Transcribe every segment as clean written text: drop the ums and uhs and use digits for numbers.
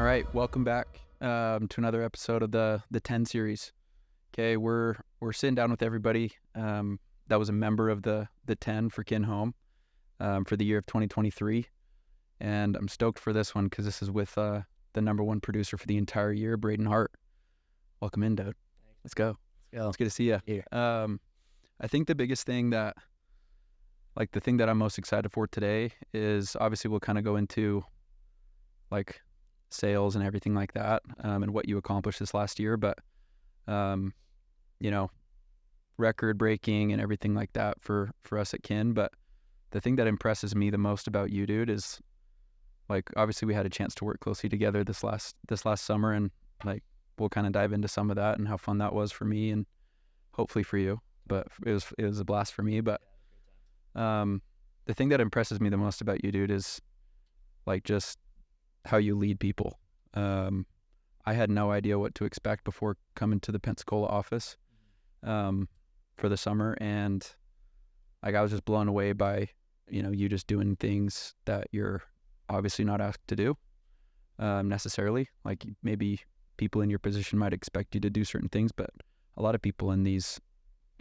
All right, welcome back to another episode of the 10 series. Okay, we're sitting down with everybody that was a member of the 10 for Kin Home for the year of 2023, and I'm stoked for this one because this is with the number one producer for the entire year, Braeden Hart. Welcome in, dude. Let's go. It's good to see you. Here. I think the biggest thing that, like the thing that I'm most excited for today is obviously we'll kind of go into like sales and everything like that, and what you accomplished this last year, but record breaking and everything like that for us at Kin. But the thing that impresses me the most about you, dude, is like obviously we had a chance to work closely together this last summer, and like we'll kind of dive into some of that and how fun that was for me and hopefully for you. But it was a blast for me. But the thing that impresses me the most about you, dude, is like just how you lead people. I had no idea what to expect before coming to the Pensacola office for the summer, and like I was just blown away by you just doing things that you're obviously not asked to do necessarily. Like maybe people in your position might expect you to do certain things, but a lot of people in these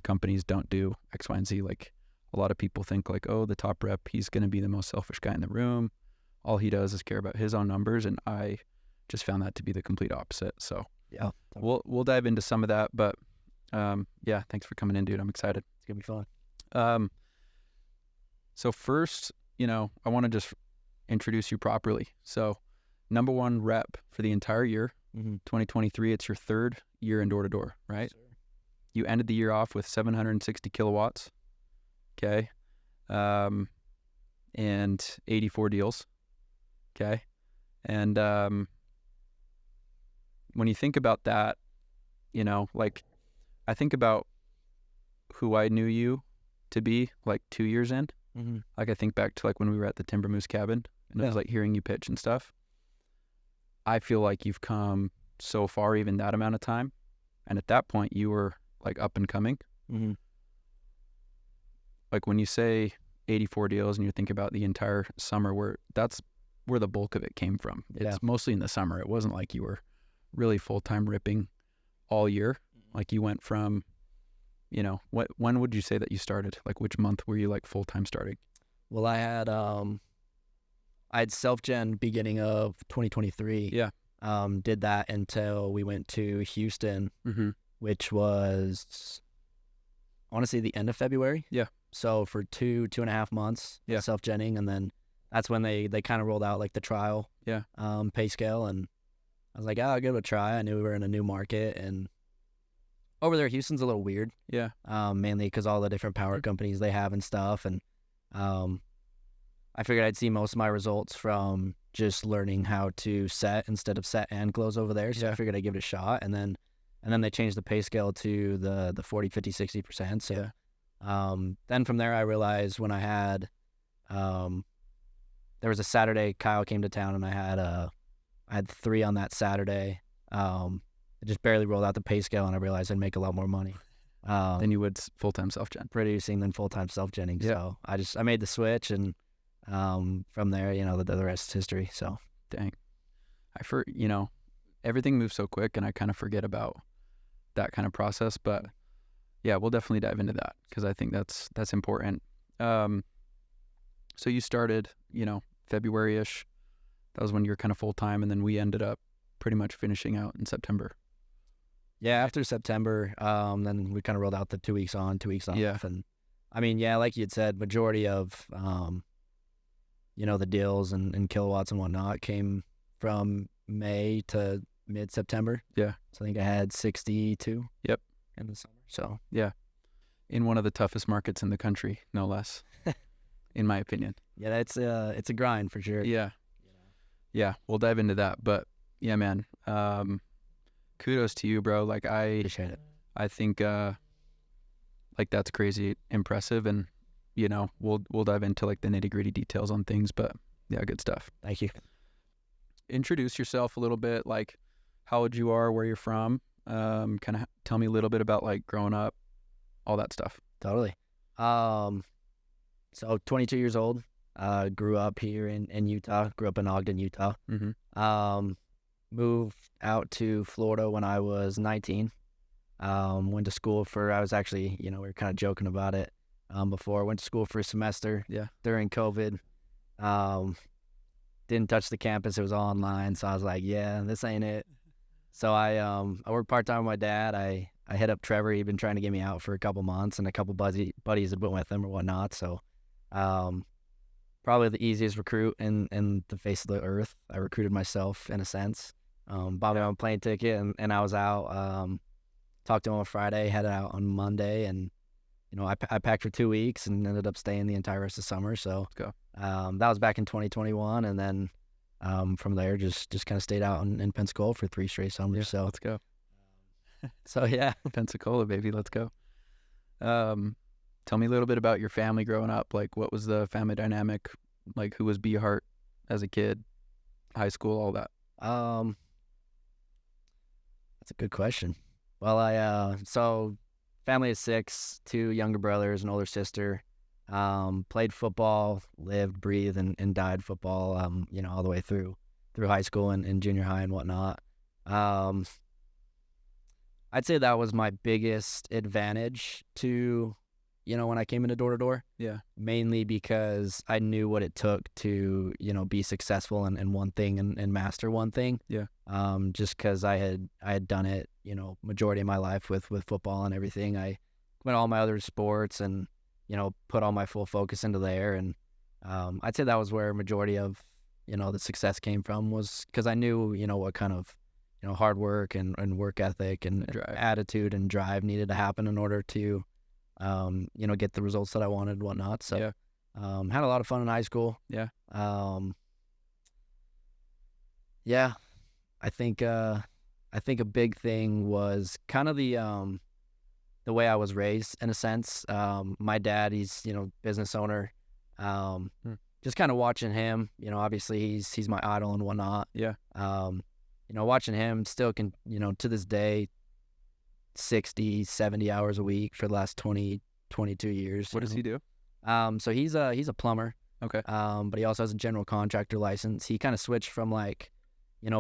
companies don't do X, Y, and Z. Like a lot of people think like, oh, the top rep, he's going to be the most selfish guy in the room. All he does is care about his own numbers, and I just found that to be the complete opposite. So Yeah. we'll dive into some of that, but yeah, thanks for coming in, dude. I'm excited. It's going to be fun. So first, I want to just introduce you properly. So number one rep for the entire year, 2023, it's your third year in door-to-door, right? Yes, sir. You ended the year off with 760 kilowatts, okay, and 84 deals. Okay. And when you think about that, like I think about who I knew you to be like 2 years in. Like I think back to like when we were at the Timber Moose cabin and it was like hearing you pitch and stuff. I feel like you've come so far even that amount of time. And at that point you were like up and coming. Like when you say 84 deals and you think about the entire summer, that's where the bulk of it came from. It's mostly in the summer. It wasn't like you were really full-time ripping all year. Like you went from, when would you say that you started? Like which month were you like full-time starting? Well, I had self-gen beginning of 2023. Yeah. Did that until we went to Houston, which was, I want to say the end of February. Yeah. So for 2.5 months, self-genning, and then that's when they kind of rolled out like the trial pay scale, and I was like, oh, I'll give it a try. I knew we were in a new market, and over there, Houston's a little weird. Yeah. Mainly because all the different power companies they have and stuff, and I figured I'd see most of my results from just learning how to set instead of set and close over there. So I figured I'd give it a shot, and then they changed the pay scale to the 40, 50, 60%. So then from there, I realized when I had there was a Saturday, Kyle came to town, and I had 3 on that Saturday. I just barely rolled out the pay scale, and I realized I'd make a lot more money than you would full-time self-gen producing than full-time self-genning. So I made the switch, and from there, the rest is history. So dang, everything moves so quick, and I kind of forget about that kind of process. But yeah, we'll definitely dive into that because I think that's important. So you started, February-ish. That was when you were kind of full-time, and then we ended up pretty much finishing out in September. Yeah, after September, then we kind of rolled out the 2 weeks on, 2 weeks off. Yeah. And I mean, like you had said, majority of, the deals and kilowatts and whatnot came from May to mid-September. Yeah. So I think I had 62. Yep. In the summer. So yeah, in one of the toughest markets in the country, no less, in my opinion. Yeah, it's a grind for sure. Yeah. Yeah, we'll dive into that. But yeah, man, kudos to you, bro. Like I appreciate it. I think like that's crazy impressive, and we'll dive into like the nitty-gritty details on things, but yeah, good stuff. Thank you. Introduce yourself a little bit, like how old you are, where you're from, kind of tell me a little bit about like growing up, all that stuff. Totally. So 22 years old, grew up here in Utah, grew up in Ogden, Utah. moved out to Florida when I was 19. Went to school for, I was actually, we were kind of joking about it before. Went to school for a semester Yeah. during COVID. Didn't touch the campus. It was all online. So I was like, yeah, this ain't it. So I worked part-time with my dad. I hit up Trevor. He'd been trying to get me out for a couple months, and a couple buddies had went with him or whatnot. So probably the easiest recruit in the face of the earth. I recruited myself in a sense. Bought me my own plane ticket, and I was out. Talked to him on Friday, headed out on Monday, and I packed for 2 weeks and ended up staying the entire rest of summer. So Let's go. that was back in 2021, and then from there just kind of stayed out in Pensacola for 3 straight summers. Yeah, So let's go. so yeah. Pensacola, baby. Let's go. Tell me a little bit about your family growing up. Like, what was the family dynamic? Like, who was B Hart as a kid, high school, all that? That's a good question. Well, so family of 6, 2 younger brothers, an older sister. Played football, lived, breathed, and died football. All the way through high school and junior high and whatnot. I'd say that was my biggest advantage to, when I came into door to door. Yeah. Mainly because I knew what it took to, be successful in one thing and master one thing. Yeah. Just because I had done it, majority of my life with football and everything. I went all my other sports and, put all my full focus into there. And I'd say that was where majority of, the success came from, was because I knew, what kind of, hard work and work ethic and Drive. attitude and drive needed to happen in order to, get the results that I wanted and whatnot. So, Yeah. had a lot of fun in high school. Yeah. Yeah, I think a big thing was kind of the way I was raised in a sense. My dad, he's, business owner. Just kind of watching him, obviously he's my idol and whatnot. Yeah. Watching him still can, to this day, 60, 70 hours a week for the last 20, 22 years. What does he do? So he's a plumber. Okay. But he also has a general contractor license. He kind of switched from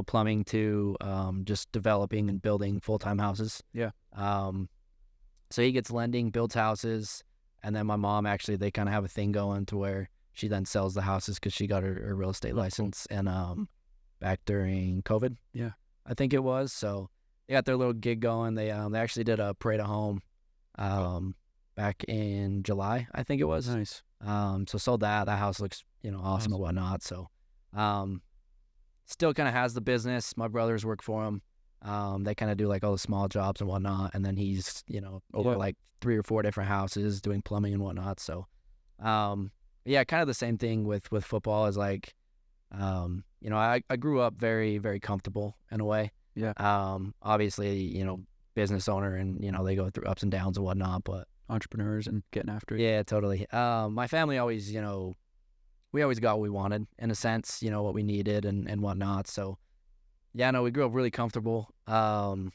plumbing to just developing and building full-time houses. Yeah. So he gets lending, builds houses, and then my mom, actually, they kind of have a thing going to where she then sells the houses because she got her real estate license and back during COVID. Yeah. I think it was. So they got their little gig going. They actually did a parade at home back in July, I think it was. Nice. So sold that. That house looks, awesome and whatnot. So still kind of has the business. My brothers work for him. They kind of do all the small jobs and whatnot. And then he's, over 3 or 4 different houses doing plumbing and whatnot. So, yeah, kind of the same thing with football is I grew up very, very comfortable in a way. Yeah. Obviously, business owner and, they go through ups and downs and whatnot, but Entrepreneurs and getting after it. yeah, totally. My family always, we always got what we wanted in a sense, what we needed and whatnot. So yeah, no, we grew up really comfortable. And,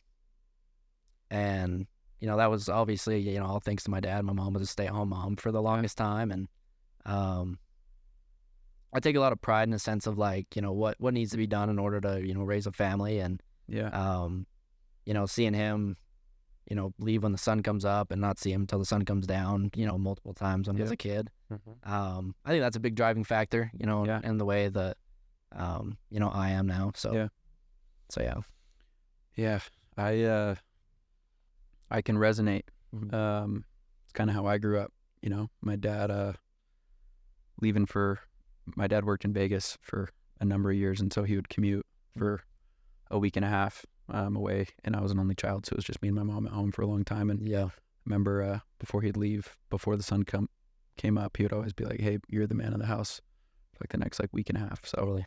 that was obviously, all thanks to my dad. My mom was a stay-at-home mom for the longest time. And I take a lot of pride in the sense of what needs to be done in order to, raise a family. And, Yeah. seeing him, leave when the sun comes up and not see him until the sun comes down, multiple times when he was a kid. I think that's a big driving factor, Yeah. in the way that, I am now. So, Yeah. So, yeah. Yeah. I can resonate. Mhm. It's kind of how I grew up. My dad my dad worked in Vegas for a number of years, and so he would commute for a week and a half away, and I was an only child, so it was just me and my mom at home for a long time. And Yeah. I remember before he'd leave, before the sun came up, he would always be like, "Hey, you're the man of the house," for the next week and a half. So Totally.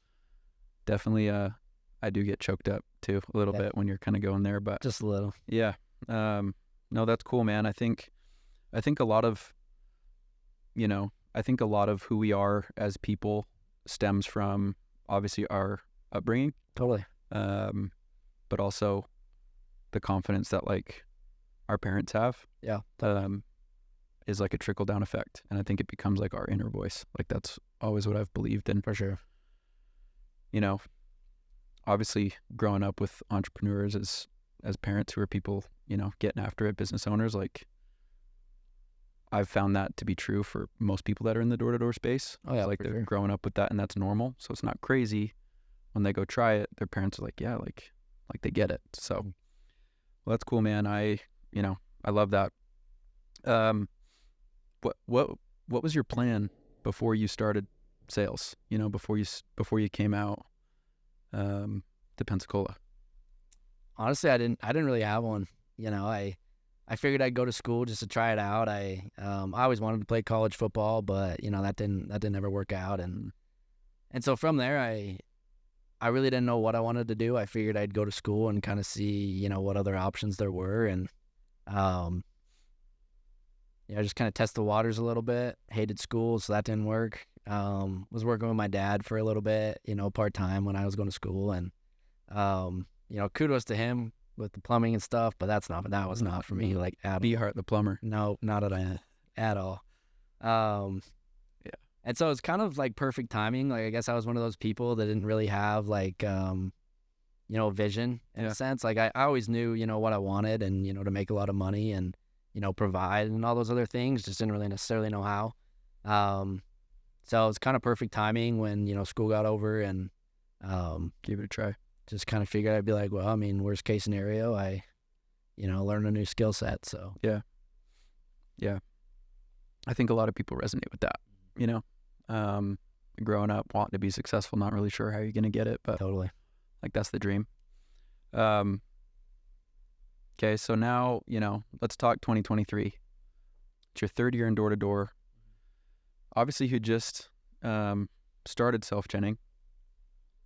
definitely, I do get choked up too a little Yeah. bit when you're kind of going there, but Just a little. yeah. No, that's cool, man. I think a lot of, I think a lot of who we are as people stems from obviously our upbringing, Totally. but also the confidence that our parents have. Yeah. Is a trickle down effect, and I think it becomes our inner voice. That's always what I've believed in. For sure. obviously growing up with entrepreneurs as parents who are people, getting after it, business owners, like I've found that to be true for most people that are in the door-to-door space. Oh yeah, It's like for they're sure. growing up with that, and that's normal. So it's not crazy when they go try it. Their parents are like, yeah, like they get it. So, well, that's cool, man. I love that. Um, what was your plan before you started sales? Before you came out to Pensacola. Honestly, I didn't really have one. I figured I'd go to school just to try it out. I always wanted to play college football, but that didn't ever work out. And so from there, I really didn't know what I wanted to do. I figured I'd go to school and kind of see what other options there were, and just kind of test the waters a little bit. Hated school, so that didn't work. Was working with my dad for a little bit, part time when I was going to school, and kudos to him with the plumbing and stuff, but that was not for me, like at Be all. Hart the plumber. No, not at all. Yeah. And so it's kind of like perfect timing. Like I guess I was one of those people that didn't really have like vision in a sense. Like I always knew, what I wanted and to make a lot of money and provide and all those other things. Just didn't really necessarily know how. So it's kind of perfect timing when school got over and Give it a try. just kind of figured I'd be like, well, I mean, worst case scenario, I learn a new skill set. So Yeah. I think a lot of people resonate with that. Growing up, wanting to be successful, not really sure how you're gonna get it, but totally. like that's the dream. Okay, so now let's talk 2023. It's your third year in door to door. Obviously, you just started self-genning.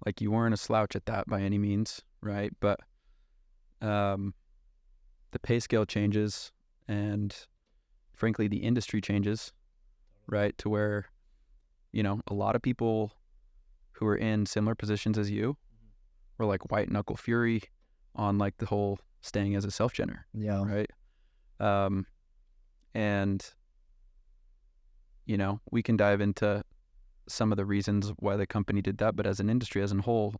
Like you weren't a slouch at that by any means, right? But the pay scale changes, and frankly, the industry changes, right? To where a lot of people who are in similar positions as you were like white knuckle fury on like the whole staying as a self-genner, Yeah. right? And we can dive into some of the reasons why the company did that, but as an industry as a whole,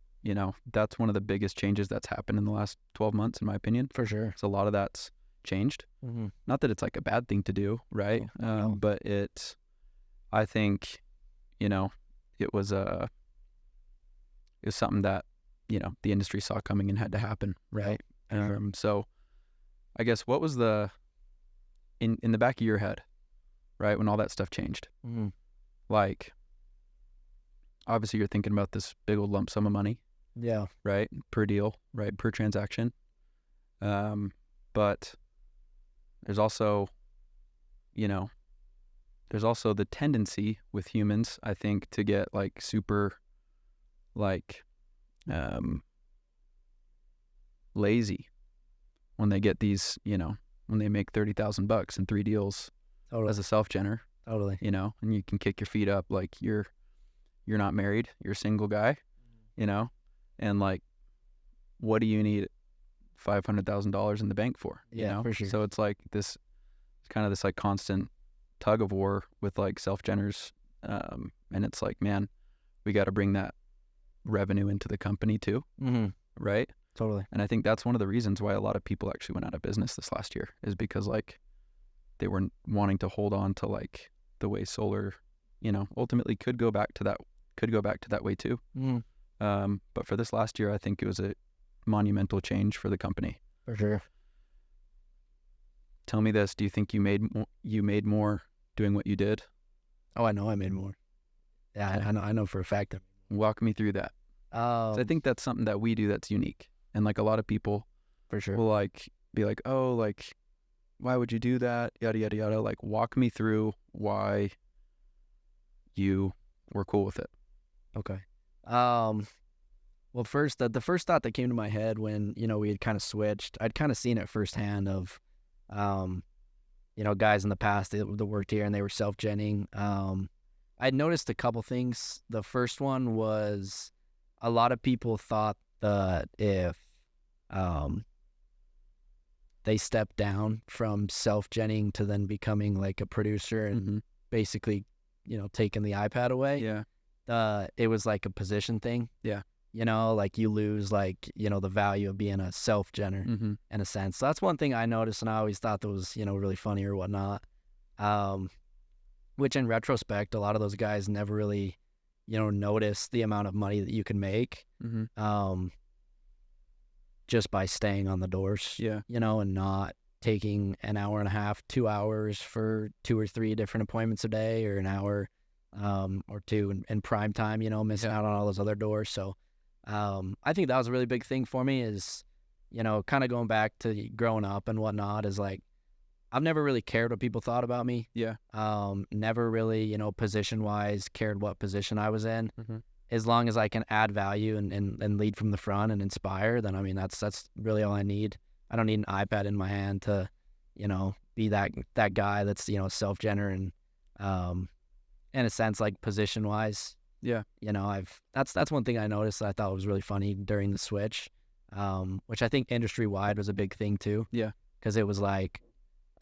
that's one of the biggest changes that's happened in the last 12 months, in my opinion. For sure. So a lot of that's changed. Mm-hmm. Not that it's like a bad thing to do, right? No. But I think, it was something that, the industry saw coming and had to happen, right? So I guess what was in the back of your head, right, when all that stuff changed? Mm-hmm. Like, obviously you're thinking about this big old lump sum of money, Yeah. right, per deal, right, per transaction. But there's also, the tendency with humans, I think, to get like super, like, lazy when they get these, when they make $30,000 in 3 deals Totally. as a self-genner, Totally. and you can kick your feet up like you're not married, you're a single guy, and like, what do you need $500,000 in the bank for? Yeah, for sure. So it's like this, it's kind of this like constant tug of war with like self-genners, and it's like, man, we got to bring that revenue into the company too, Mm-hmm. right? Totally. And I think that's one of the reasons why a lot of people actually went out of business this last year, is because like they were wanting to hold on to like the way solar, ultimately could go back to that way too. Mm-hmm. But for this last year, I think it was a monumental change for the company. For sure. Tell me this: do you think you made more doing what you did? Oh, I know I made more. Yeah, I know for a fact. Walk me through that. 'Cause I think that's something that we do that's unique, and like a lot of people for sure will like be like, oh, like, why would you do that? Yada yada yada. Like, walk me through why you were cool with it. Okay. Well, first, the first thought that came to my head when we had kind of switched, I'd kind of seen it firsthand of, guys in the past that worked here and they were self-genning. I'd noticed a couple things. The first one was a lot of people thought that if they stepped down from self-genning to then becoming like a producer and basically, taking the iPad away, Yeah. it was like a position thing. Yeah. you know, like you lose like, you know, the value of being a self-genner Mm-hmm. in a sense. So that's one thing I noticed, and I always thought that was, you know, really funny or whatnot. Um, which in retrospect, a lot of those guys never really, you know, notice the amount of money that you can make Mm-hmm. just by staying on the doors, Yeah. you know, and not taking an hour and a half, 2 hours for 2 or 3 different appointments a day, or an hour or two in prime time, you know, missing Yeah. out on all those other doors. So I think that was a really big thing for me is, you know, kind of going back to growing up and whatnot, is like, I've never really cared what people thought about me. Yeah. Never really, you know, position wise cared what position I was in. Mm-hmm. As long as I can add value and lead from the front and inspire, then I mean that's really all I need. I don't need an iPad in my hand to, you know, be that guy that's, you know, self-gener and in a sense, like position wise. Yeah. You know, that's one thing I noticed that I thought was really funny during the switch, which I think industry wide was a big thing too. Yeah. Because it was like,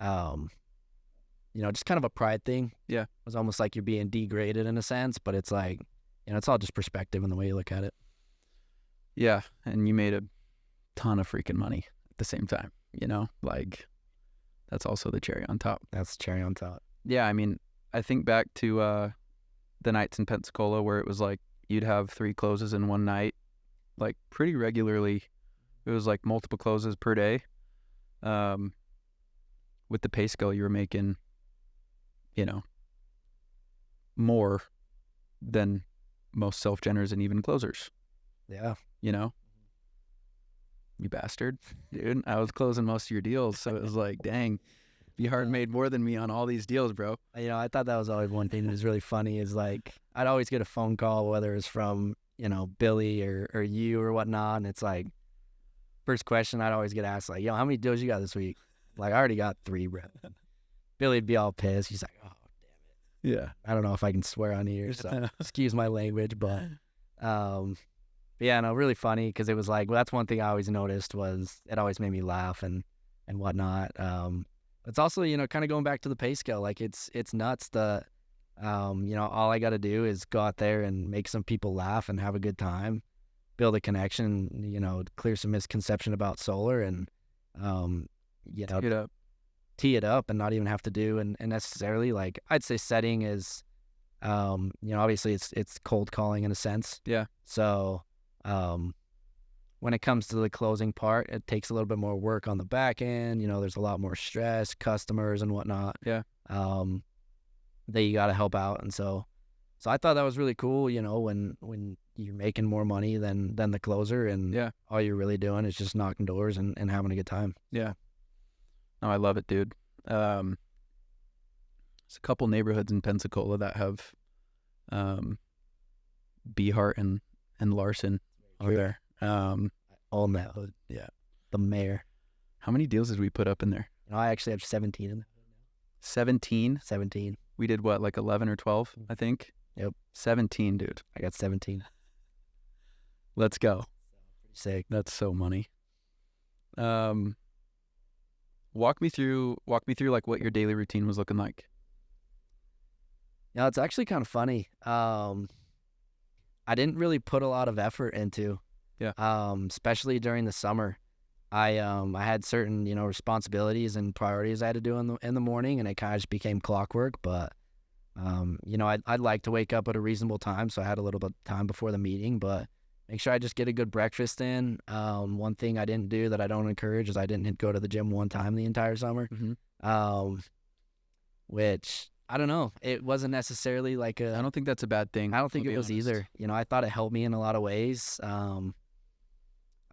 you know, just kind of a pride thing. Yeah. It was almost like you're being degraded in a sense, but it's like, you know, it's all just perspective and the way you look at it. Yeah. And you made a ton of freaking money at the same time, you know, like that's also the cherry on top. That's cherry on top. Yeah. I mean, I think back to the nights in Pensacola where it was like you'd have 3 closes in one night, like pretty regularly. It was like multiple closes per day. With the pay scale, you were making, you know, more than most self-geners and even closers, Yeah. you know? You bastard, dude. I was closing most of your deals, so it was like, dang, Hart made more than me on all these deals, bro. You know, I thought that was always one thing that was really funny is like, I'd always get a phone call, whether it's from, you know, Billy or you or whatnot. And it's like, first question I'd always get asked, like, yo, how many deals you got this week? Like, I already got 3, bro. Billy'd be all pissed. He's like, oh, damn it. Yeah. I don't know if I can swear on here, so excuse my language, but yeah, no, really funny because it was like, well, that's one thing I always noticed was it always made me laugh and whatnot. It's also, you know, kind of going back to the pay scale, like it's nuts that, you know, all I got to do is go out there and make some people laugh and have a good time, build a connection, you know, clear some misconception about solar and, you know, tee it up and not even have to do and necessarily like, I'd say setting is, you know, obviously it's cold calling in a sense. Yeah. So, when it comes to the closing part, it takes a little bit more work on the back end. You know, there's a lot more stress, customers and whatnot. Yeah. That you got to help out. And so I thought that was really cool, you know, when you're making more money than the closer and Yeah. all you're really doing is just knocking doors and having a good time. Yeah. No, I love it, dude. There's a couple neighborhoods in Pensacola that have Hart and Larson over there. All in that hood. Yeah. The mayor. How many deals did we put up in there? You know, I actually have 17 in there. 17? 17. We did what, like 11 or 12, I think? Yep. 17, dude. I got 17. Let's go. Pretty sick. That's so money. Walk me through like what your daily routine was looking like. Yeah, it's actually kind of funny. I didn't really put a lot of effort into, especially during the summer. I had certain, you know, responsibilities and priorities I had to do in the morning, and it kind of just became clockwork. But, you know, I'd like to wake up at a reasonable time, so I had a little bit of time before the meeting, but make sure I just get a good breakfast in. One thing I didn't do that I don't encourage is I didn't go to the gym one time the entire summer, which I don't know. It wasn't necessarily like I don't think that's a bad thing. I don't think it was either. You know, I thought it helped me in a lot of ways.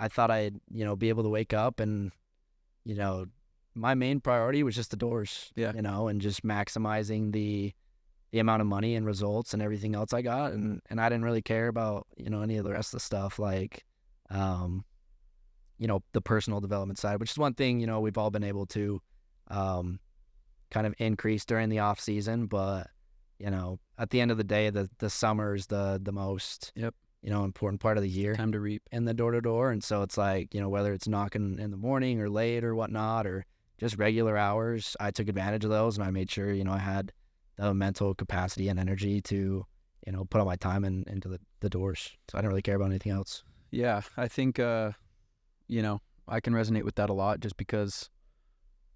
I thought I'd, you know, be able to wake up and, you know, my main priority was just the doors, Yeah. you know, and just maximizing the amount of money and results and everything else I got. And I didn't really care about, you know, any of the rest of the stuff like, you know, the personal development side, which is one thing, you know, we've all been able to kind of increase during the off season. But, you know, at the end of the day, the summer is the most, you know, important part of the year. Time to reap. In the door-to-door. And so it's like, you know, whether it's knocking in the morning or late or whatnot, or just regular hours, I took advantage of those and I made sure, you know, I had the mental capacity and energy to, you know, put all my time into the doors. So I didn't really care about anything else. Yeah, I think you know, I can resonate with that a lot just because,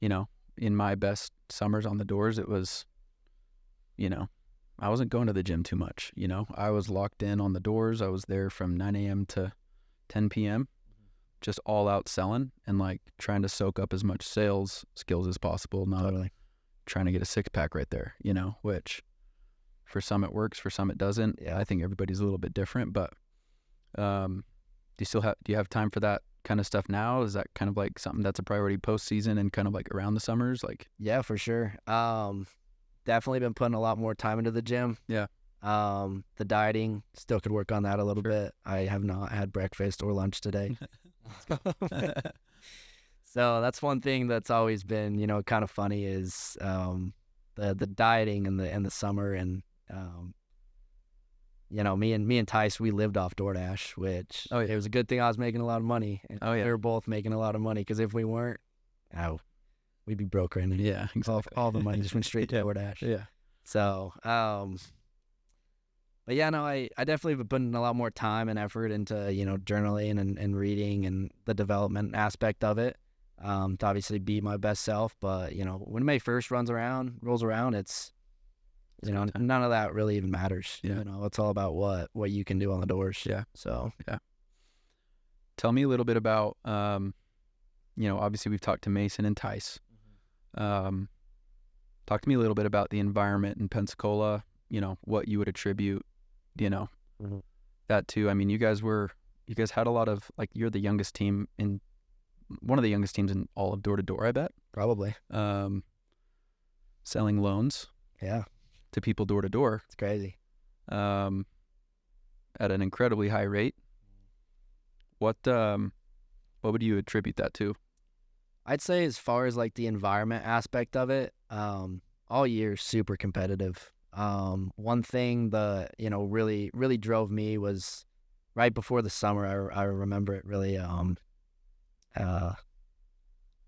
you know, in my best summers on the doors, it was, you know, I wasn't going to the gym too much, you know. I was locked in on the doors. I was there from 9 a.m. to 10 p.m., just all out selling and like trying to soak up as much sales skills as possible, not Totally. trying to get a six pack right there, you know, which for some it works, for some it doesn't. Yeah. I think everybody's a little bit different, but do you have time for that kind of stuff now? Is that kind of like something that's a priority postseason and kind of like around the summers? Like, Yeah, for sure. Definitely been putting a lot more time into the gym. yeah. The dieting, still could work on that a little bit. I have not had breakfast or lunch today. So that's one thing that's always been, you know, kind of funny is the dieting in the summer, and you know, me and Tice, we lived off DoorDash, which Oh, yeah. it was a good thing I was making a lot of money. And Oh, yeah. we were both making a lot of money, because if we weren't, oh, we'd be broke right now. Yeah, exactly. All the money just went straight to DoorDash. Yeah. So, but yeah, no, I definitely been putting a lot more time and effort into, you know, journaling and reading and the development aspect of it, to obviously be my best self. But, you know, when May 1st rolls around, it's, you know, none of that really even matters. Yeah. You know, it's all about what you can do on the doors. Yeah. So, Tell me a little bit about, you know, obviously we've talked to Mason and Tice. Talk to me a little bit about the environment in Pensacola, you know, what you would attribute, you know, that to. I mean, you guys had a lot of, like, you're the youngest team one of the youngest teams in all of door to door, I bet. probably. Selling loans Yeah, to people door to door, it's crazy. at an incredibly high rate. What would you attribute that to? I'd say as far as like the environment aspect of it, all year super competitive. One thing that, you know, really drove me was right before the summer. I remember it really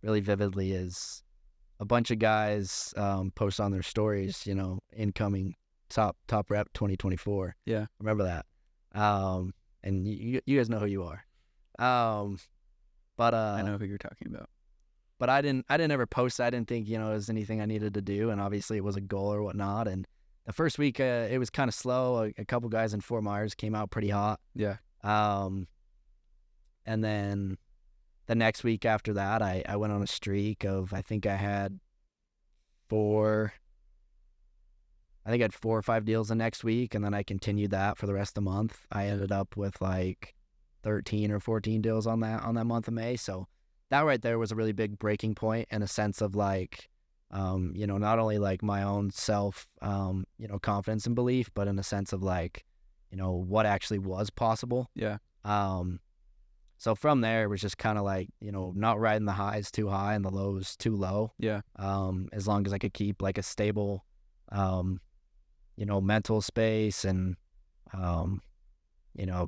really vividly, is a bunch of guys post on their stories, you know, incoming top rep 2024. Yeah. Remember that. And you guys know who you are. But I know who you're talking about. But I didn't ever post. I didn't think, you know, it was anything I needed to do, and obviously it was a goal or whatnot. And the first week it was kind of slow. A couple guys in Fort Myers came out pretty hot. Yeah. And then the next week after that, I went on a streak of, I think I had 4 or 5 deals the next week, and then I continued that for the rest of the month. I ended up with like 13 or 14 deals on that month of May. So that right there was a really big breaking point, in a sense of like, you know, not only like my own self, you know, confidence and belief, but in a sense of like, you know, what actually was possible. Yeah. So from there, it was just kind of like, you know, not riding the highs too high and the lows too low. Yeah. As long as I could keep like a stable, you know, mental space, and, you know,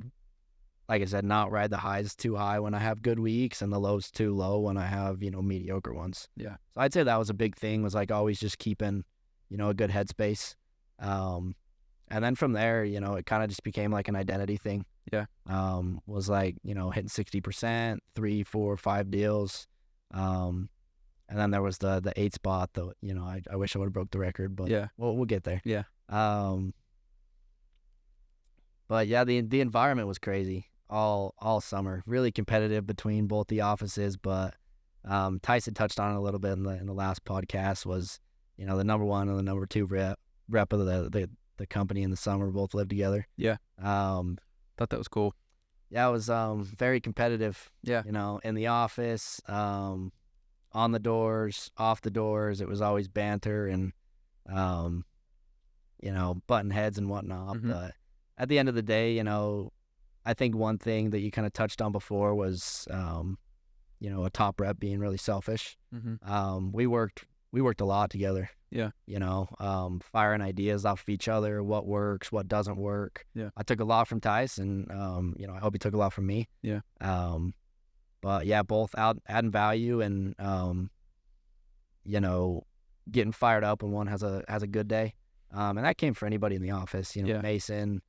like I said, not ride the highs too high when I have good weeks and the lows too low when I have, you know, mediocre ones. Yeah. So I'd say that was a big thing, was like always just keeping, you know, a good headspace. And then from there, you know, it kind of just became like an identity thing. Yeah. Was like, you know, hitting 60%, 3, 4, 5 deals. And then there was the 8 spot, though, you know, I wish I would have broke the record, but Yeah. we'll get there. Yeah. But yeah, the environment was crazy all summer. Really competitive between both the offices, but Tyson touched on it a little bit in the last podcast, was, you know, the number 1 and the number 2 rep of the company in the summer both lived together. Yeah. Thought that was cool. Yeah, it was very competitive. Yeah. You know, in the office, on the doors, off the doors, it was always banter and you know, button heads and whatnot. Mhm. But at the end of the day, you know, I think one thing that you kind of touched on before was, you know, a top rep being really selfish. Mm-hmm. We worked a lot together. Yeah. You know, firing ideas off of each other, what works, what doesn't work. Yeah. I took a lot from Tice, and you know, I hope he took a lot from me. Yeah. But yeah, both adding value and you know, getting fired up when one has a good day. And that came for anybody in the office. You know, Yeah. Mason,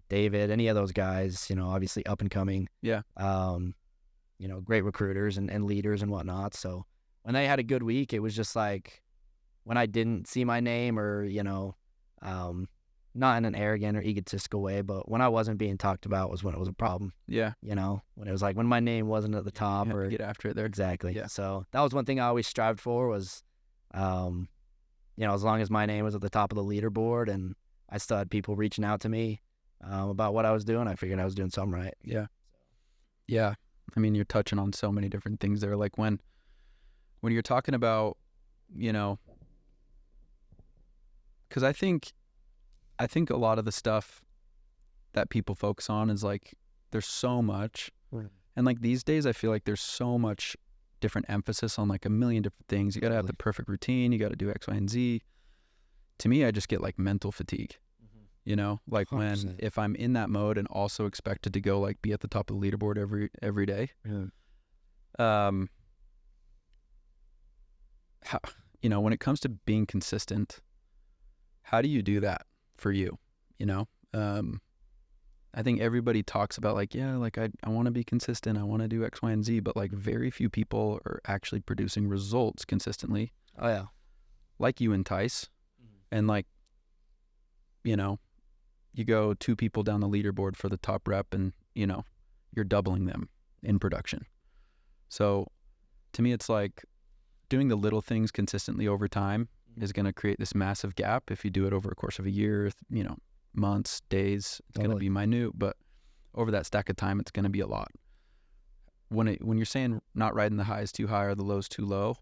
David, any of those guys, obviously up and coming, Yeah. Great recruiters and leaders and whatnot. So when they had a good week, it was just like when I didn't see my name or, not in an arrogant or egotistical way, but when I wasn't being talked about was when it was a problem. Yeah. When it was like when my name wasn't at the top You have or to get after it there. exactly. Yeah. So that was one thing I always strived for was, as long as my name was at the top of the leaderboard and I still had people reaching out to me about what I was doing, I figured I was doing something right. Yeah. Yeah. I mean, you're touching on so many different things there. Like when you're talking about, because I think a lot of the stuff that people focus on is like there's so much, and like these days I feel like there's so much different emphasis on like a million different things. You got to have the perfect routine. You got to do X, Y, and Z. To me, I just get like mental fatigue. Like 100%. if I'm in that mode and also expected to go like be at the top of the leaderboard every day. How, when it comes to being consistent, how do you do that for you? I think everybody talks about like, yeah, like I want to be consistent. I want to do X, Y, and Z, but like very few people are actually producing results consistently. Oh yeah. Like you and Tice. And like, you go 2 people down the leaderboard for the top rep and, you're doubling them in production. So to me, it's like doing the little things consistently over time is going to create this massive gap. If you do it over a course of a year, months, days, it's going to be minute, but over that stack of time, it's going to be a lot. When you're saying not riding the highs too high or the lows too low,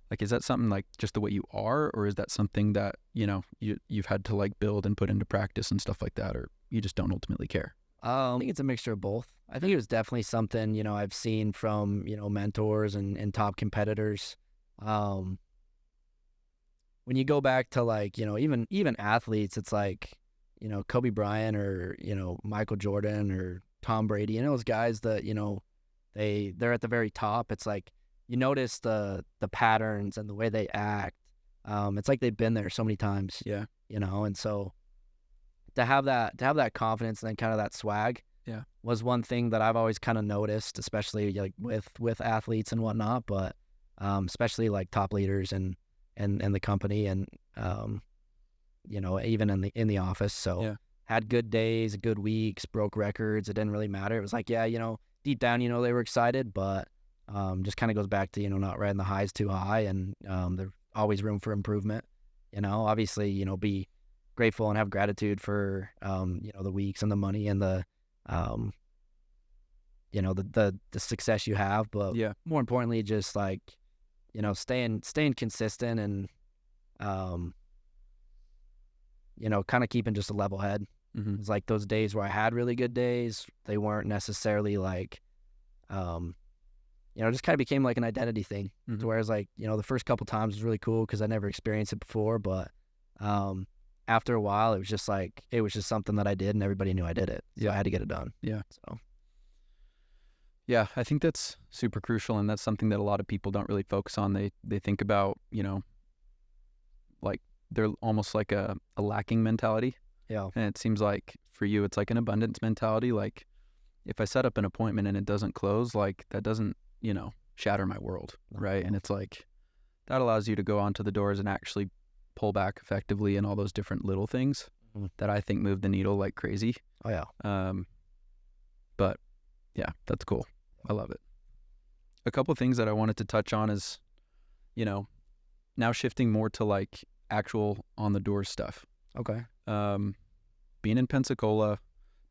like, is that something like just the way you are, or is that something that, you've had to like build and put into practice and stuff like that, or you just don't ultimately care? I think it's a mixture of both. I think it was definitely something, I've seen from, mentors and top competitors. When you go back to like, even athletes, it's like, Kobe Bryant or, Michael Jordan or Tom Brady, those guys that, they're at the very top. It's like, you notice the patterns and the way they act. It's like they've been there so many times. Yeah. And so to have that confidence and then kind of that swag was one thing that I've always kind of noticed, especially like with athletes and whatnot, but especially like top leaders and the company and even in the office. So had good days, good weeks, broke records. It didn't really matter. It was like, deep down, they were excited, but just kind of goes back to, not riding the highs too high, and there's always room for improvement. Obviously, be grateful and have gratitude for, the weeks and the money and the success you have. But more importantly, just like, staying consistent and, kind of keeping just a level head. Mm-hmm. It's like those days where I had really good days, they weren't necessarily like, it just kind of became like an identity thing. Mm-hmm. To whereas like, the first couple times was really cool because I never experienced it before. But after a while, it was just something that I did and everybody knew I did it. So I had to get it done. Yeah. So. Yeah, I think that's super crucial, and that's something that a lot of people don't really focus on. They think about, like they're almost like a lacking mentality. Yeah. And it seems like for you, it's like an abundance mentality. Like if I set up an appointment and it doesn't close, like that doesn't, shatter my world, right? And it's like that allows you to go onto the doors and actually pull back effectively and all those different little things that I think move the needle like crazy. Oh, yeah. But yeah, that's cool. I love it. A couple of things that I wanted to touch on is, now shifting more to like actual on the door stuff. Okay. Being in Pensacola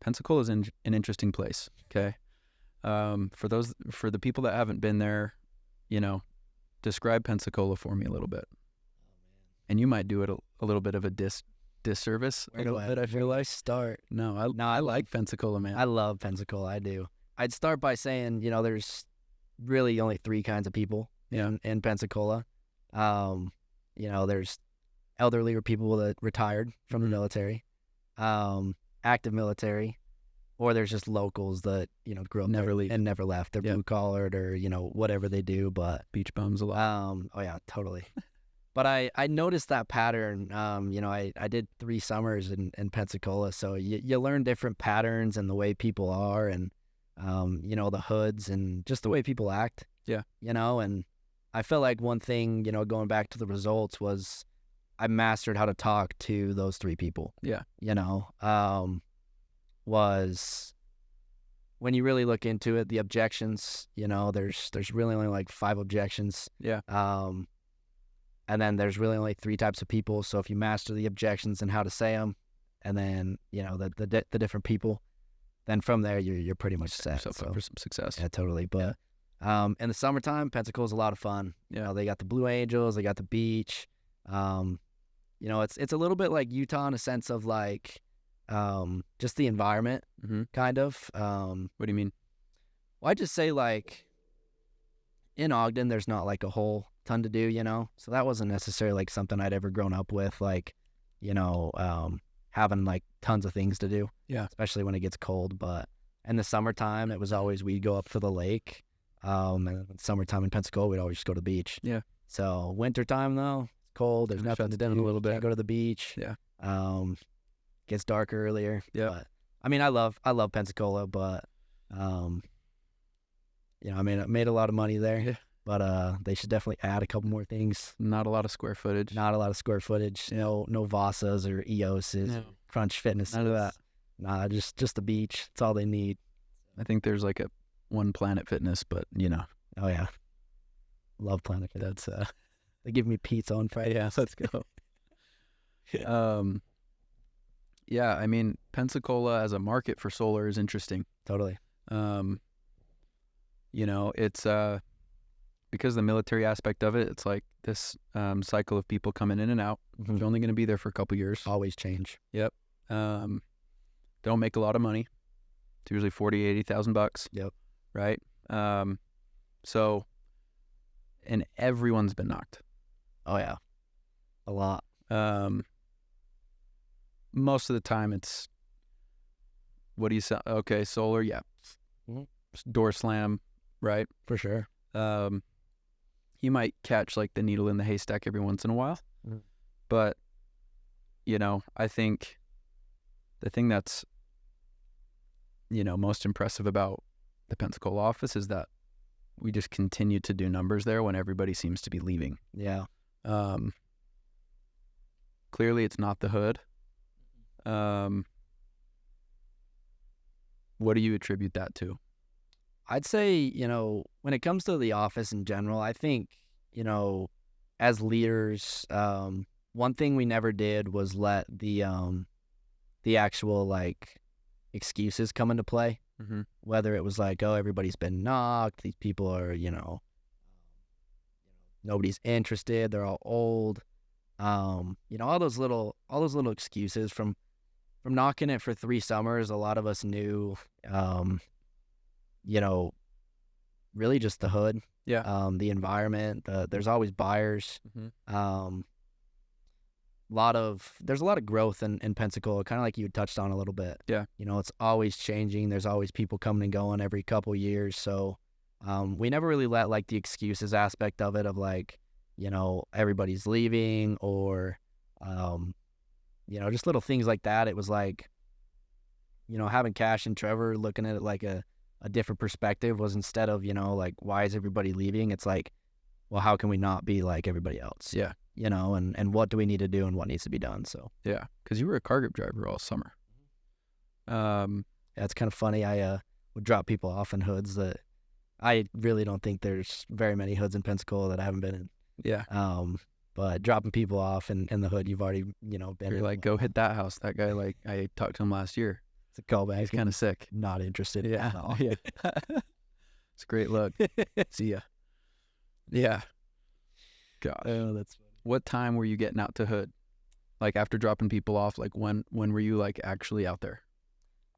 is an interesting place. Okay. For the people that haven't been there, describe Pensacola for me a little bit. And you might do it a little bit of a disservice. Where do I start? I like Pensacola, man. I love Pensacola. I do. I'd start by saying, there's really only 3 kinds of people in Pensacola. There's elderly or people that retired from the military, active military, or there's just locals that, grew up Never there leave. and never left. They're blue collared or, whatever they do, but beach bums a lot. oh yeah, totally. But I noticed that pattern. I did 3 summers in Pensacola, so you learn different patterns and the way people are, and the hoods and just the way people act. Yeah. And I felt like one thing, going back to the results, was I mastered how to talk to those 3 people. Yeah. Was when you really look into it, the objections, there's really only like 5 objections. Yeah. And then there's really only 3 types of people. So if you master the objections and how to say them, and then the different people, then from there you're pretty much set. Yourself up for some success. Yeah, totally. But in the summertime, Pensacola's a lot of fun. Yeah. They got the Blue Angels, they got the beach. It's a little bit like Utah in a sense of like just the environment, kind of. What do you mean? Well, I just say like in Ogden, there's not like a whole ton to do, so that wasn't necessarily like something I'd ever grown up with, like having like tons of things to do, especially when it gets cold. But in the summertime, it was always we'd go up to the lake, and in summertime in Pensacola, we'd always just go to the beach. Yeah. So wintertime though, it's cold, there's nothing to do, a little bit. Can't go to the beach. Yeah. Gets dark earlier. Yeah. But I mean, I love Pensacola, but I made a lot of money there. Yeah. But they should definitely add a couple more things. Not a lot of square footage. Not a lot of square footage. No Vasas or EOSs, No. Crunch Fitness. None of that. Nah, just the beach. That's all they need. I think there's like a one Planet Fitness, but Oh yeah, love Planet Fitness. They give me pizza on Friday. Yeah, let's go. Yeah, I mean, Pensacola as a market for solar is interesting. Totally. It's because of the military aspect of it, it's like this cycle of people coming in and out. Mm-hmm. They're only going to be there for a couple years. Always change. Yep. They don't make a lot of money. It's usually $40,000-$80,000. Yep. Right. So, and everyone's been knocked. Oh yeah, a lot. Most of the time it's, what do you say? Okay, solar, yeah. Door slam, right? For sure. You might catch like the needle in the haystack every once in a while. But, I think the thing that's, most impressive about the Pensacola office is that we just continue to do numbers there when everybody seems to be leaving. Yeah. Clearly it's not the hood. What do you attribute that to? I'd say, when it comes to the office in general, I think, as leaders, one thing we never did was let the actual like excuses come into play. Mm-hmm. Whether it was like, oh, everybody's been knocked, these people are, nobody's interested, they're all old. All those little excuses from knocking it for 3 summers. A lot of us knew, really just the hood, the environment. There's always buyers. Mm-hmm. There's a lot of growth in Pensacola, kind of like you touched on a little bit. Yeah. It's always changing. There's always people coming and going every couple years. So we never really let like the excuses aspect of it of like, everybody's leaving or, just little things like that. It was like, having Cash and Trevor looking at it like a different perspective was instead of, like, why is everybody leaving? It's like, well, how can we not be like everybody else? Yeah. And what do we need to do and what needs to be done? So yeah, because you were a cargo driver all summer. Yeah, it's kind of funny. I would drop people off in hoods that I really don't think there's very many hoods in Pensacola that I haven't been in. Yeah. But dropping people off in the hood, you've already, been You're like, go hit that house. That guy, like, I talked to him last year. It's a callback. He's kind of sick. Not interested. Yeah. At all. Yeah. It's a great look. See ya. Yeah. Gosh. Oh, that's funny. What time were you getting out to hood? Like after dropping people off, like when were you like actually out there?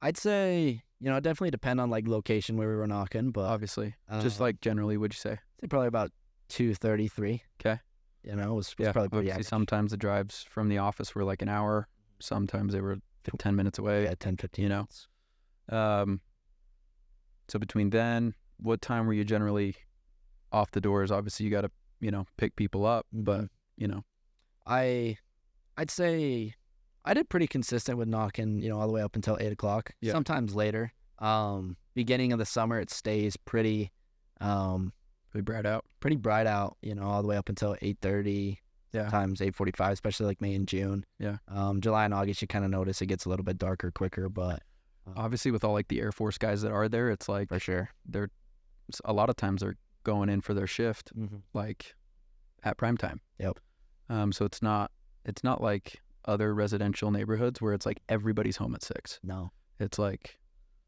I'd say, it definitely depend on like location where we were knocking, but Obviously. Just like generally, would you say? I'd say probably about 2:33. Okay. It was Yeah. probably pretty Obviously, average. sometimes the drives from the office were like an hour. Sometimes they were 10 minutes away. Yeah, 10, 15 You know. minutes. So between then, what time were you generally off the doors? Obviously, you got to, pick people up, but, I'd say I did pretty consistent with knocking, all the way up until 8 o'clock. Yeah. Sometimes later. Beginning of the summer, it stays pretty Pretty bright out. all the way up until 8:30. Yeah. Sometimes 8:45, especially like May and June. Yeah. July and August, you kind of notice it gets a little bit darker quicker, but Obviously, with all like the Air Force guys that are there, it's like for sure. they're a lot of times they're going in for their shift like at prime time. Yep. So it's not like other residential neighborhoods where it's like everybody's home at 6. No, It's like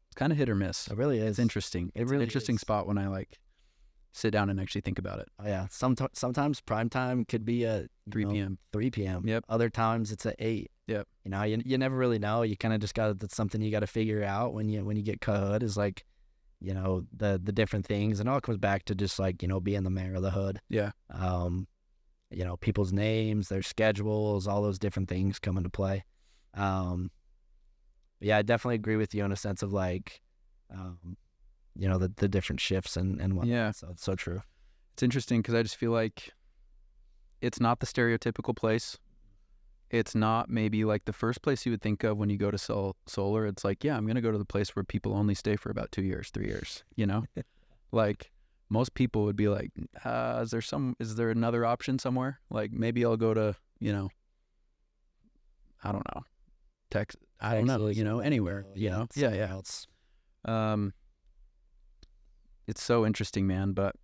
it's kind of hit or miss. it really is. It's interesting. It It's really an interesting is. spot when I like sit down and actually think about it. Oh yeah. Sometimes prime time could be at 3 p.m. 3 p.m. Yep. Other times it's at 8. Yep. You never really know. You kind of just that's something you got to figure out when you get cut hood is like, the different things, and it all comes back to just like being the mayor of the hood. Yeah. People's names, their schedules, all those different things come into play. Yeah, I definitely agree with you in a sense of like, the different shifts and whatnot. Yeah. So it's so true. It's interesting because I just feel like it's not the stereotypical place. It's not maybe like the first place you would think of when you go to sell solar. It's like, yeah, I'm going to go to the place where people only stay for about 2 years, 3 years, Like most people would be like, is there another option somewhere? Like maybe I'll go to, I don't know, Texas. I don't know, anywhere, Yeah. Else. It's so interesting, man. But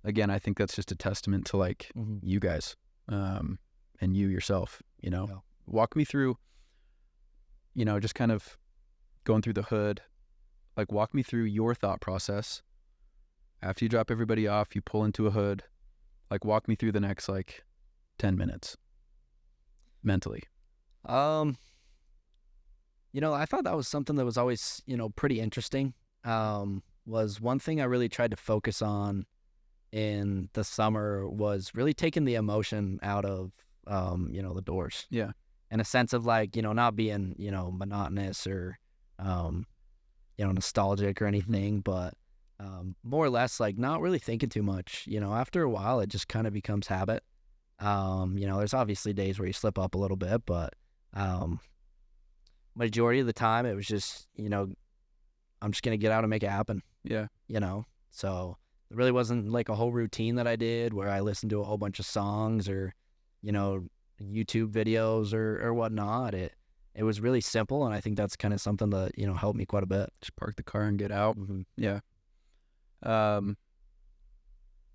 again, I think that's just a testament to like you guys, and you yourself, Yeah. Walk me through, just kind of going through the hood, like walk me through your thought process. After you drop everybody off, you pull into a hood, like walk me through the next like 10 minutes mentally. I thought that was something that was always, pretty interesting. Was one thing I really tried to focus on in the summer was really taking the emotion out of, the doors. Yeah. In a sense of like, not being, monotonous or, nostalgic or anything, but more or less like not really thinking too much. After a while, it just kind of becomes habit. There's obviously days where you slip up a little bit, but majority of the time it was just, I'm just going to get out and make it happen. Yeah. So there really wasn't like a whole routine that I did where I listened to a whole bunch of songs or, YouTube videos or whatnot. It was really simple. And I think that's kind of something that, helped me quite a bit. Just park the car and get out. Mm-hmm. Yeah.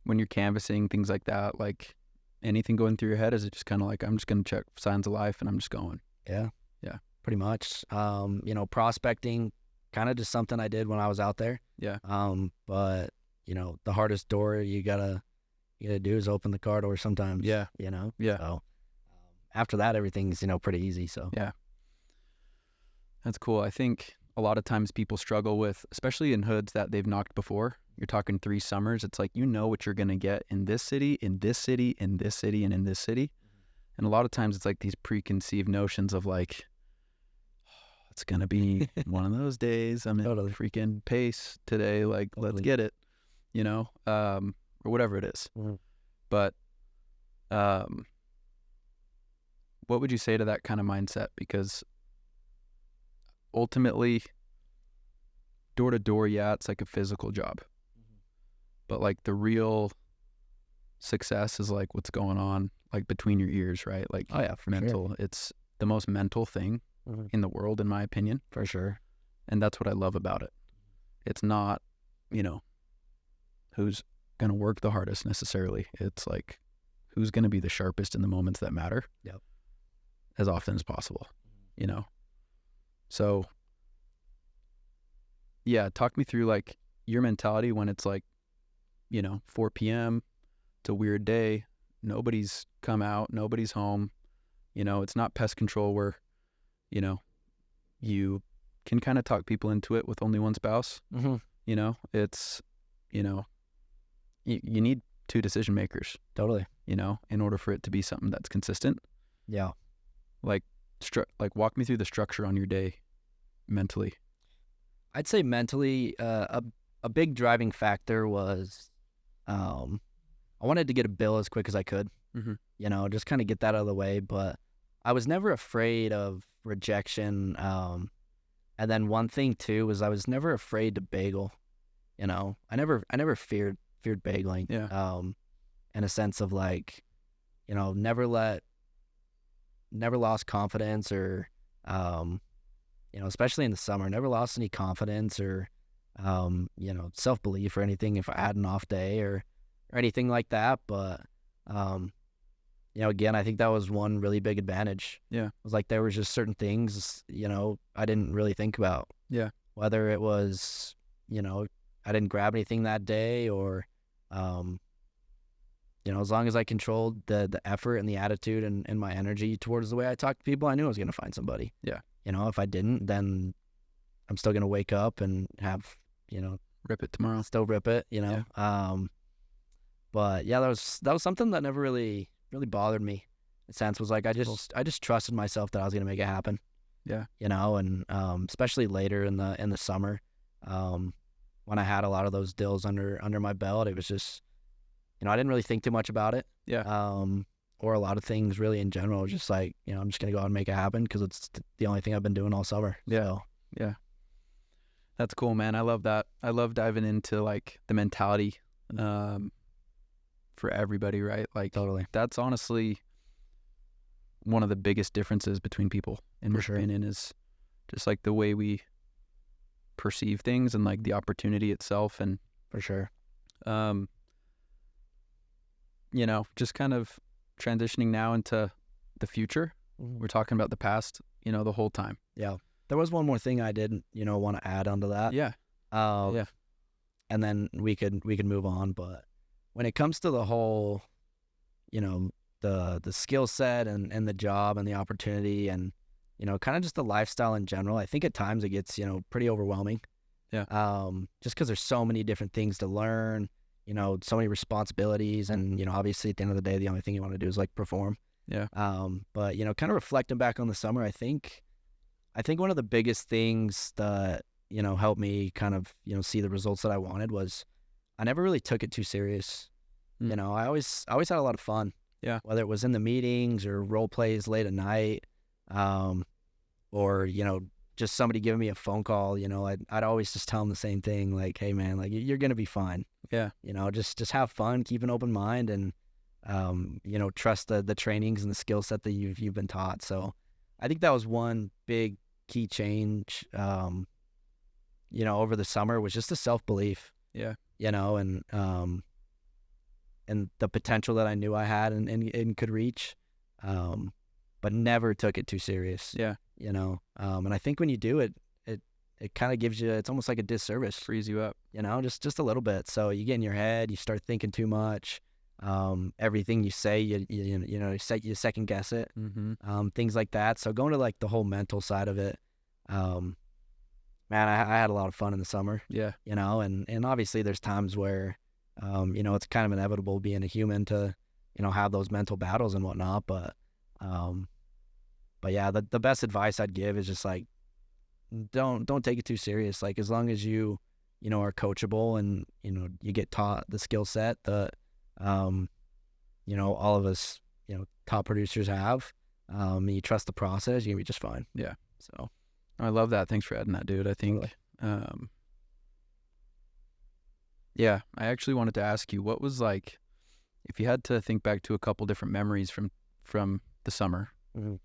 When you're canvassing, things like that, like anything going through your head, is it just kind of like, I'm just going to check signs of life and I'm just going? Yeah. Yeah. Pretty much. Prospecting, kind of just something I did when I was out there. Yeah. But the hardest door you gotta do is open the car door sometimes. Yeah. Yeah. So after that, everything's pretty easy. So yeah, that's cool. I think a lot of times people struggle with, especially in hoods that they've knocked before. You're talking 3 summers. It's like what you're gonna get in this city, in this city, in this city, and in this city. And a lot of times it's like these preconceived notions of like, it's going to be one of those days. I'm at freaking pace today. Like, let's get it, or whatever it is. Mm-hmm. But what would you say to that kind of mindset? Because ultimately, door to door, yeah, it's like a physical job. But like the real success is like what's going on like between your ears, right? Like, oh yeah, for mental. Sure. It's the most mental thing in the world, in my opinion. For sure. And that's what I love about it. It's not, who's going to work the hardest necessarily. It's like, who's going to be the sharpest in the moments that matter. Yep. As often as possible, So, yeah, talk me through like your mentality when it's like, 4 p.m. It's a weird day. Nobody's come out. Nobody's home. It's not pest control where, you can kind of talk people into it with only one spouse. Mm-hmm. It's, you need 2 decision makers. Totally. In order for it to be something that's consistent. Yeah. Like walk me through the structure on your day mentally. I'd say mentally, a big driving factor was, I wanted to get a bill as quick as I could. Mhm. just kind of get that out of the way. But I was never afraid of rejection. And then one thing too was I was never afraid to bagel. I never feared bagling. Yeah. In a sense of like, never lost confidence or, especially in the summer, never lost any confidence or, self-belief or anything if I had an off day or anything like that. But, again, I think that was one really big advantage. Yeah. It was like there was just certain things, I didn't really think about. Yeah. Whether it was, I didn't grab anything that day or, as long as I controlled the effort and the attitude and my energy towards the way I talk to people, I knew I was going to find somebody. Yeah. If I didn't, then I'm still going to wake up and have, Rip it tomorrow. still rip it, Yeah. But yeah, that was something that never really bothered me. In a sense was like, I just trusted myself that I was going to make it happen. Yeah. And, especially later in the summer, when I had a lot of those deals under my belt, it was just, I didn't really think too much about it. Yeah. Or a lot of things really in general. Just like, I'm just going to go out and make it happen because it's the only thing I've been doing all summer. Yeah. So, Yeah. That's cool, man. I love that. I love diving into like the mentality for everybody, right? Like totally. that's honestly one of the biggest differences between people, in my For sure. opinion, is just like the way we perceive things and like the opportunity itself. And For sure. just kind of transitioning now into the future. We're talking about the past, the whole time. Yeah. There was one more thing I did, want to add onto that. Yeah. Yeah. And then we could move on. But when it comes to the whole, the skill set and the job and the opportunity and, kind of just the lifestyle in general, I think at times it gets, pretty overwhelming. Yeah. Just because there's so many different things to learn, so many responsibilities. And, obviously at the end of the day, the only thing you want to do is like perform. Yeah. But, kind of reflecting back on the summer, I think one of the biggest things that, helped me kind of, see the results that I wanted was I never really took it too serious. Mm. I always had a lot of fun. Yeah. Whether it was in the meetings or role plays late at night, or, just somebody giving me a phone call, I'd always just tell them the same thing. Like, hey man, like you're going to be fine. Yeah. Just have fun, keep an open mind and, trust the trainings and the skill set that you've been taught. So I think that was one big key change, over the summer was just the self-belief. Yeah. And the potential that I knew I had and could reach, but never took it too serious. Yeah. And I think when you do it, it kind of gives you, it's almost like a disservice. Frees you up. Just a little bit. So you get in your head, you start thinking too much. Everything you say, you second guess it. Mm-hmm. Things like that. So going to like the whole mental side of it, man, I had a lot of fun in the summer. Yeah. And obviously there's times where, it's kind of inevitable being a human to, have those mental battles and whatnot. But yeah, the best advice I'd give is just like, don't take it too serious. Like as long as you are coachable and, you get taught the skill set that, all of us, top producers have, and you trust the process, you're gonna be just fine. Yeah. So I love that. Thanks for adding that, dude. I think, yeah, I actually wanted to ask you, what was like, if you had to think back to a couple different memories from the summer, Mhm.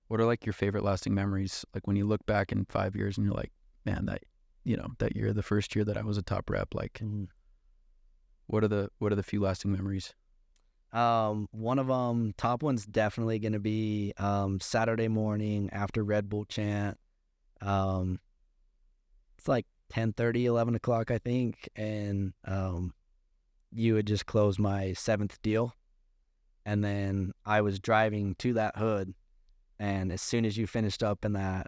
what are like your favorite lasting memories? Like when you look back in 5 years and you're like, man, that year, the first year that I was a top rep, like, what are the few lasting memories? One of them, top one's definitely going to be Saturday morning after Red Bull chant. It's like 10:30, 11 o'clock, I think, and you had just closed my 7th deal, and then I was driving to that hood, and as soon as you finished up in that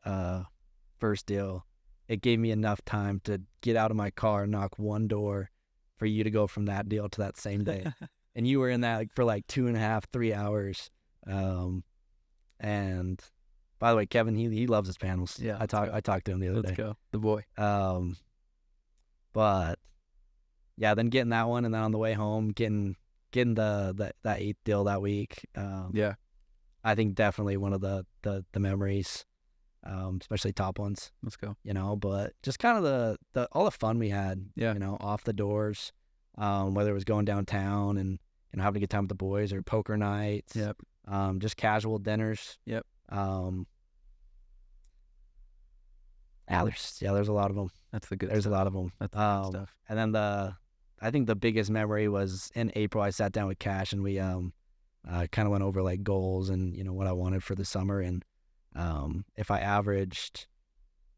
first deal, it gave me enough time to get out of my car, knock one door, for you to go from that deal to that same day. And you were in that for like 2.5, 3 hours. And by the way, Kevin, he loves his panels. Yeah, I talked to him the other day. Let's go, the boy. But yeah, then getting that one, and then on the way home, getting getting that 8th deal that week. Yeah. I think definitely one of the memories, especially top ones. Let's go. But just kind of the all the fun we had. Yeah. Off the doors, whether it was going downtown and having a good time with the boys or poker nights. Yep. Just casual dinners. Yep. There's a lot of them. That's the good There's stuff. a lot of them. That's the good stuff. And then I think the biggest memory was in April. I sat down with Cash and we kind of went over like goals and what I wanted for the summer. And if I averaged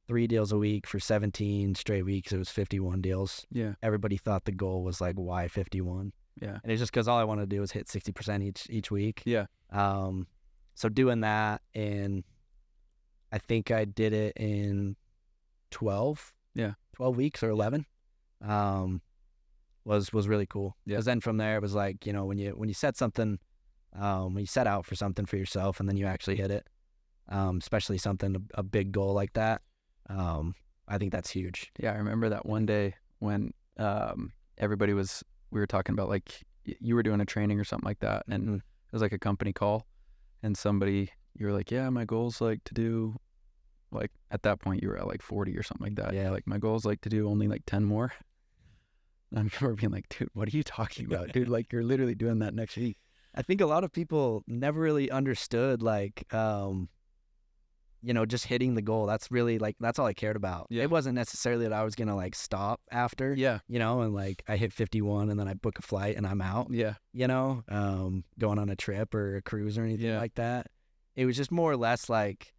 3 deals a week for 17 straight weeks, it was 51 deals. Yeah. Everybody thought the goal was like, why 51? Yeah. And it's just because all I wanted to do was hit 60% each week. Yeah. So doing that, and I think I did it in 12 weeks or 11, was really cool. Yeah. Because then from there it was like, when you set something, when you set out for something for yourself and then you actually hit it, especially a big goal like that, I think that's huge. Yeah. I remember that one day when we were talking about like you were doing a training or something like that, and it was like a company call, and you were like, yeah, my goal's like to do, like at that point you were at like 40 or something like that. Yeah. Like my goal's like to do only like 10 more. And I remember being like, dude, what are you talking about, dude? Like you're literally doing that next week. I think a lot of people never really understood like, just hitting the goal. That's really like, that's all I cared about. Yeah. It wasn't necessarily that I was going to like stop after, Yeah. and like I hit 51 and then I book a flight and I'm out, Yeah. going on a trip or a cruise or anything like that. It was just more or less like,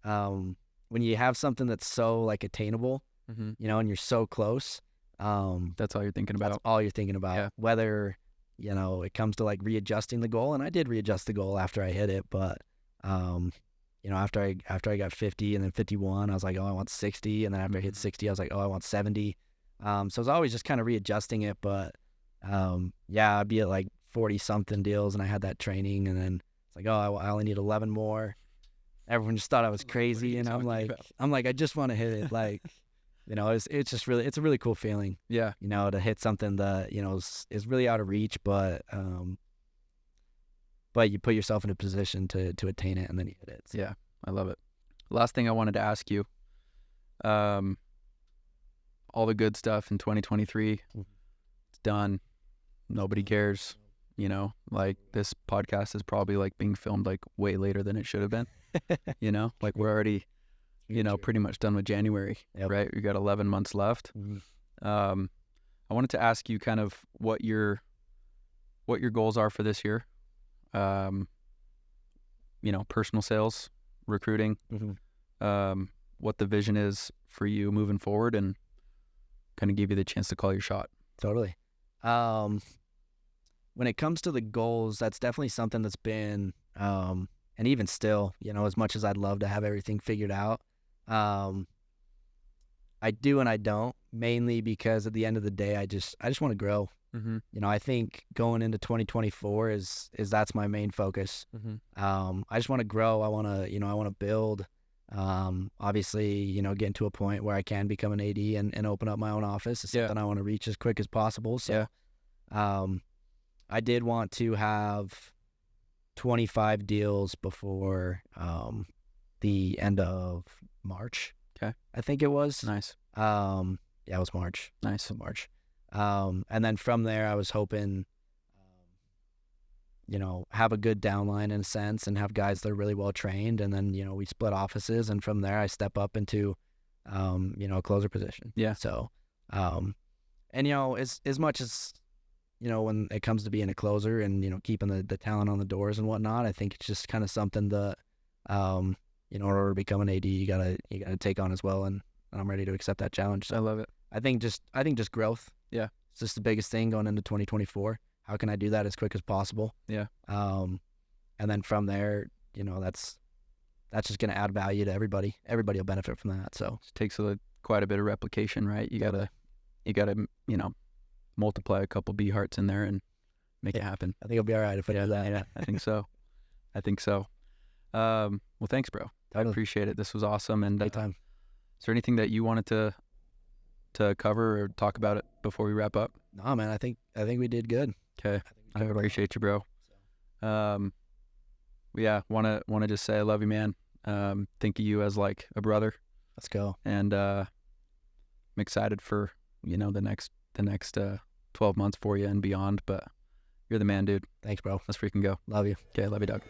when you have something that's so like attainable, and you're so close, that's all you're thinking about. That's all you're thinking about. Yeah. Whether, it comes to like readjusting the goal, and I did readjust the goal after I hit it, but, after I got 50 and then 51, I was like, oh, I want 60. And then after I hit 60, I was like, oh, I want 70. So I was always just kind of readjusting it. But, I'd be at like 40 something deals and I had that training, and then it's like, oh, I only need 11 more. Everyone just thought I was crazy. And I'm like, I just want to hit it. Like, it's just really, it's a really cool feeling. Yeah. To hit something that, is really out of reach, but you put yourself in a position to attain it, and then you hit it. So. Yeah, I love it. Last thing I wanted to ask you, all the good stuff in 2023, it's done. Nobody cares. Like this podcast is probably like being filmed like way later than it should have been. Like we're already, pretty much done with January, right? We got 11 months left. I wanted to ask you kind of what your goals are for this year. Personal sales, recruiting, what the vision is for you moving forward, and kind of give you the chance to call your shot. Totally. When it comes to the goals, that's definitely something that's been, and even still, as much as I'd love to have everything figured out, I do and I don't, mainly because at the end of the day, I just want to grow. I think going into 2024 is that's my main focus. I just want to grow. I want to build. Obviously, getting to a point where I can become an AD and open up my own office is something I want to reach as quick as possible. So, I did want to have 25 deals before the end of March. Okay, I think it was. Nice. It was March. Nice. March. And then from there, I was hoping, have a good downline in a sense and have guys that are really well trained. And then, we split offices. And from there, I step up into, a closer position. Yeah. So, and, as much as, when it comes to being a closer and, keeping the talent on the doors and whatnot, I think it's just kind of something that, in order to become an AD, you gotta take on as well. And I'm ready to accept that challenge. So I love it. I think just growth. Yeah. It's just the biggest thing going into 2024. How can I do that as quick as possible? Yeah. And then from there, that's just going to add value to everybody. Everybody will benefit from that. So it takes quite a bit of replication, right? You gotta, multiply a couple B Harts in there and make it happen. I think it'll be all right if I do that. Yeah, I think so. Well, thanks, bro. Totally. I appreciate it. This was awesome. And Great time. Is there anything that you wanted to cover or talk about it before we wrap up? No, man. I think we did good. Okay. I appreciate you, bro. Yeah, wanna just say I love you, man. Think of you as like a brother, Let's go. and I'm excited for the next 12 months for you and beyond. But you're the man, dude. Thanks, bro. Let's freaking go. Love you. Okay, love you, dog.